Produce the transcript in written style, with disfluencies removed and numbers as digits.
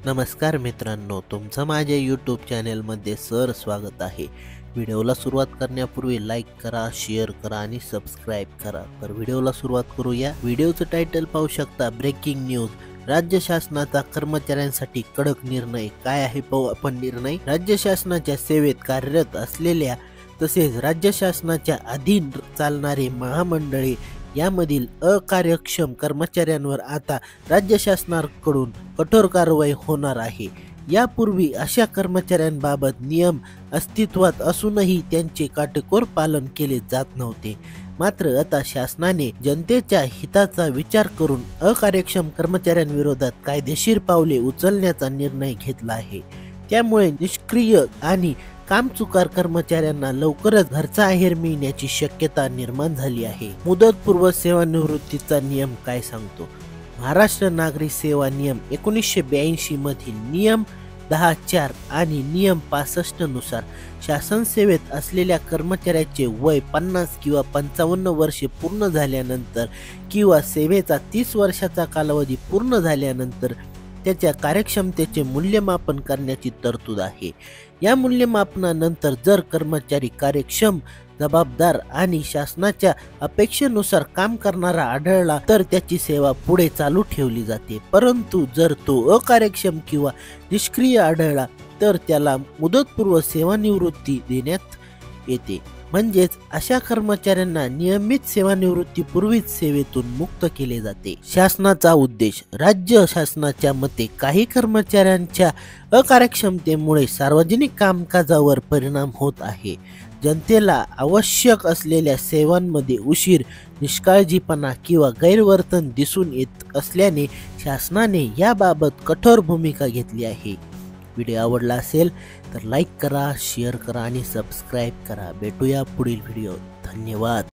नमस्कार मित्रांनो, तुमचं माझ्या यूट्यूब चॅनलमध्ये स्वागत आहे। व्हिडिओला सुरुवात करण्यापूर्वी लाईक करा, शेअर करा आणि सबस्क्राईब करा। तर व्हिडिओला सुरुवात करूया। व्हिडिओचं टायटल पाहू शकता, ब्रेकिंग न्यूज। राज्य शासनाचा कर्मचाऱ्यांसाठी कडक निर्णय। काय आहे पाहू आपण निर्णय। राज्य शासनाच्या सेवेत कार्यरत असलेल्या तसेच राज्य शासनाच्या अधीन चालणारे महामंडळे यामधील अकार्यक्षम कर्मचाऱ्यांवर आता राज्य शासनाकडून कठोर कारवाई होणार आहे। यापूर्वी अशा कर्मचाऱ्यांबाबत नियम अस्तित्वात असूनही त्यांचे काटेकोर पालन केले जात नव्हते। मात्र आता शासनाने जनतेच्या हिताचा विचार करून अकार्यक्षम कर्मचाऱ्यांविरोधात कायदेशीर पावले उचलण्याचा निर्णय घेतला आहे। त्यामुळे निष्क्रिय आणि कामचुकार कर्मचाऱ्यांना लवकरच घरचा आहेर मिळण्याची शक्यता निर्माण झाली आहे। मुदतपूर्व सेवानिवृत्तीचा नियम काय सांगतो? महाराष्ट्र नागरी सेवा नियम 1982 मधील नियम 10(4) आणि नियम 65 नुसार शासन सेवेत असलेल्या कर्मचाऱ्याचे वय 50 किंवा 55 वर्षे पूर्ण झाल्यानंतर किंवा सेवेचा 30 वर्षाचा कालावधी पूर्ण झाल्यानंतर त्याच्या कार्यक्षमतेचे मूल्यमापन करण्याची तरतूद आहे। या मूल्यमापनानंतर जर कर्मचारी कार्यक्षम, जबाबदार आणि शासनाच्या अपेक्षेनुसार काम करणारा आढळला तर त्याची सेवा पुढे चालू ठेवली जाते। परंतु जर तो अकार्यक्षम किंवा निष्क्रिय आढळला तर त्याला मुदतपूर्व सेवानिवृत्ती देण्यात येते। म्हणजेच अशा कर्मचाऱ्यांना नियमित सेवानिवृत्तीपूर्वीच सेवेतून मुक्त केले जाते। शासनाचा उद्देश। राज्य शासनाच्या मते काही कर्मचाऱ्यांच्या अकार्यक्षमतेमुळे सार्वजनिक कामकाजावर परिणाम होत आहे। जनतेला आवश्यक असलेल्या सेवांमध्ये उशीर, निष्काळजीपणा किंवा गैरवर्तन दिसून येत असल्याने शासनाने याबाबत कठोर भूमिका घेतली आहे। व्हिडिओ आवडला असेल तर लाईक करा, शेअर करा आणि सबस्क्राईब करा। भेटूया पुढील व्हिडिओ। धन्यवाद।